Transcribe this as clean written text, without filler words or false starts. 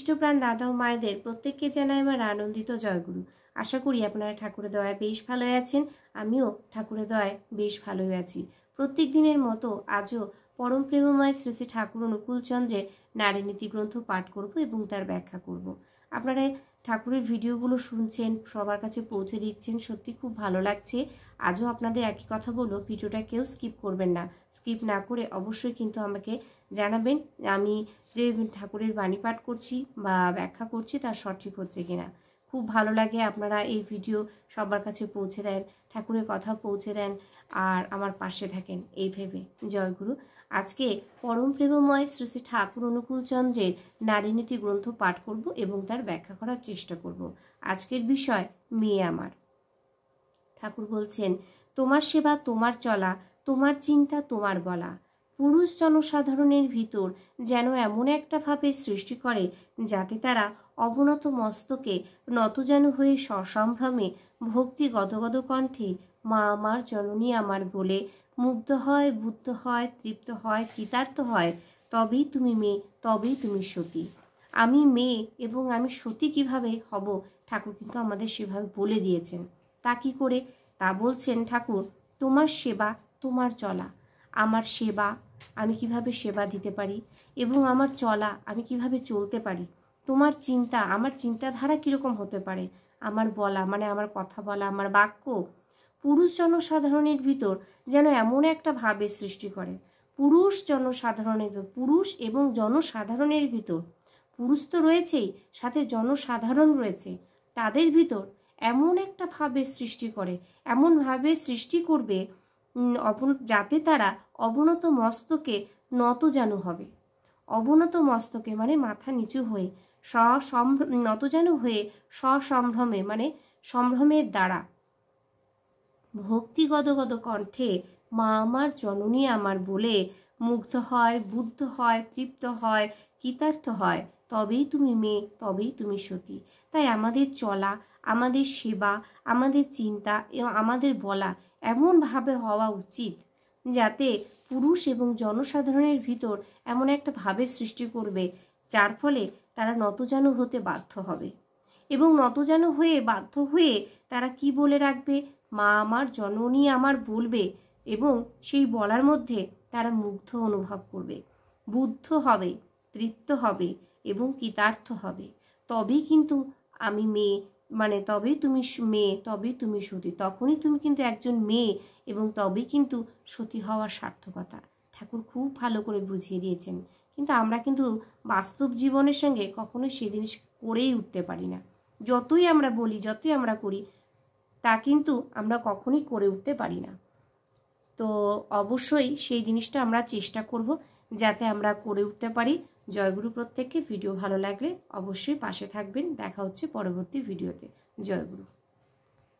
ইষ্টপ্রাণ দাদা ও মায়েদের প্রত্যেককে জানাই আমার আনন্দিত জয়গুরু। আশা করি আপনারা ঠাকুরের দয়ায় বেশ ভালো আছেন। আমিও ঠাকুরের দয়ায় বেশ ভালোই আছি। প্রত্যেক দিনের মতো আজও পরম প্রেমময় শ্রী শ্রী ঠাকুর অনুকূলচন্দ্রের নারীনীতি গ্রন্থ পাঠ করব এবং তার ব্যাখ্যা করব। আপনারা ঠাকুরের ভিডিওগুলো শুনছেন, সবার কাছে পৌঁছে দিচ্ছেন, সত্যি খুব ভালো লাগছে। আজও আপনাদের একই কথা বলবো, ভিডিওটা কেউ স্কিপ করবেন না। স্কিপ না করে অবশ্যই কিন্তু আমাকে জানাবেন আমি যে ঠাকুরের বাণী পাঠ করছি বা ব্যাখ্যা করছি তার সঠিক হচ্ছে কিনা। খুব ভালো লাগে আপনারা এই ভিডিও সবার কাছে পৌঁছে দেন, ঠাকুরের কথা পৌঁছে দেন আর আমার পাশে থাকেন এই ভেবে। জয়গুরু। আজকে পরম প্রেমময় শ্রী শ্রী ঠাকুর অনুকূলচন্দ্রের নারীনীতি গ্রন্থ পাঠ করব এবং তার ব্যাখ্যা করার চেষ্টা করব। আজকের বিষয় মেয়ে আমার। ঠাকুর বলছেন, তোমার সেবা তোমার চলা, তোমার চিন্তা তোমার বলা। পুরুষ জনসাধারণের ভিতর যেন এমন একটা ভাবের সৃষ্টি করে যাতে তারা অবনত মস্তকে নতজানু হয়ে সসম্ভ্রমে ভক্তি গদগদ কণ্ঠে মা আমার, জননী আমার বলে মুগ্ধ হয়, বুদ্ধ হয়, তৃপ্ত হয়, কৃতার্থ হয়। তবেই তুমি মেয়ে, তবেই তুমি সতী। আমি মেয়ে এবং আমি সতী কিভাবে হব, ঠাকুর কিন্তু আমাদের সেভাবে বলে দিয়েছেন। তা কি করে? তা বলছেন ঠাকুর, তোমার সেবা তোমার চলা। আমার সেবা, আমি কিভাবে সেবা দিতে পারি এবং আমার চলা, আমি কিভাবে চলতে পারি। তোমার চিন্তা, আমার চিন্তাধারা কীরকম হতে পারে। আমার বলা মানে আমার কথা বলা, আমার বাক্য পুরুষ জনসাধারণের ভিতর যেন এমন একটা ভাবের সৃষ্টি করে। পুরুষ জনসাধারণের, পুরুষ এবং জনসাধারণের ভিতর, পুরুষ তো রয়েছেই, সাথে জনসাধারণ রয়েছে, তাদের ভিতর এমন একটা ভাবের সৃষ্টি করে, এমন ভাবে সৃষ্টি করবে যাতে তারা অবনত মস্তকে নতজানু হবে। অবনত মস্তকে মানে মাথা নিচু হয়ে নতজানু হয়ে সসম্ভ্রমে মানে সম্ভ্রমের দ্বারা ভক্তি গদগদ কণ্ঠে মা আমার, জননী আমার বলে মুগ্ধ হয়, বুদ্ধ হয়, তৃপ্ত হয়, কৃতার্থ হয়। তবেই তুমি মেয়ে, তবেই তুমি সতী। তাই আমাদের চলা, আমাদের সেবা, আমাদের চিন্তা এবং আমাদের বলা এমনভাবে হওয়া উচিত যাতে পুরুষ এবং জনসাধারণের ভিতর এমন একটা ভাবের সৃষ্টি করবে যার ফলে তারা নতজানু হতে বাধ্য হবে এবং নতজানু হয়ে বাধ্য হয়ে তারা কি বলে রাখবে, মা আমার, জননী আমার বলবে এবং সেই বলার মধ্যে তারা মুগ্ধ অনুভব করবে, বুদ্ধ হবে, তৃপ্ত হবে এবং কৃতার্থ হবে। তবেই কিন্তু আমি মেয়ে, মানে তবেই তুমি মেয়ে, তবেই তুমি সতী। তখনই তুমি কিন্তু একজন মেয়ে এবং তবেই কিন্তু সতী হওয়ার সার্থকতা। ঠাকুর খুব ভালো করে বুঝিয়ে দিয়েছেন, কিন্তু আমরা কিন্তু বাস্তব জীবনের সঙ্গে কখনোই সেই জিনিস করেই উঠতে পারি না। যতই আমরা বলি, যতই আমরা করি, তা কিন্তু আমরা কখনোই করে উঠতে পারি না। তো অবশ্যই সেই জিনিসটা আমরা চেষ্টা করব যাতে আমরা করে উঠতে পারি। জয়গুরু। প্রত্যেককে ভিডিও ভালো লাগলে অবশ্যই পাশে থাকবেন। দেখা হচ্ছে পরবর্তী ভিডিওতে। জয়গুরু।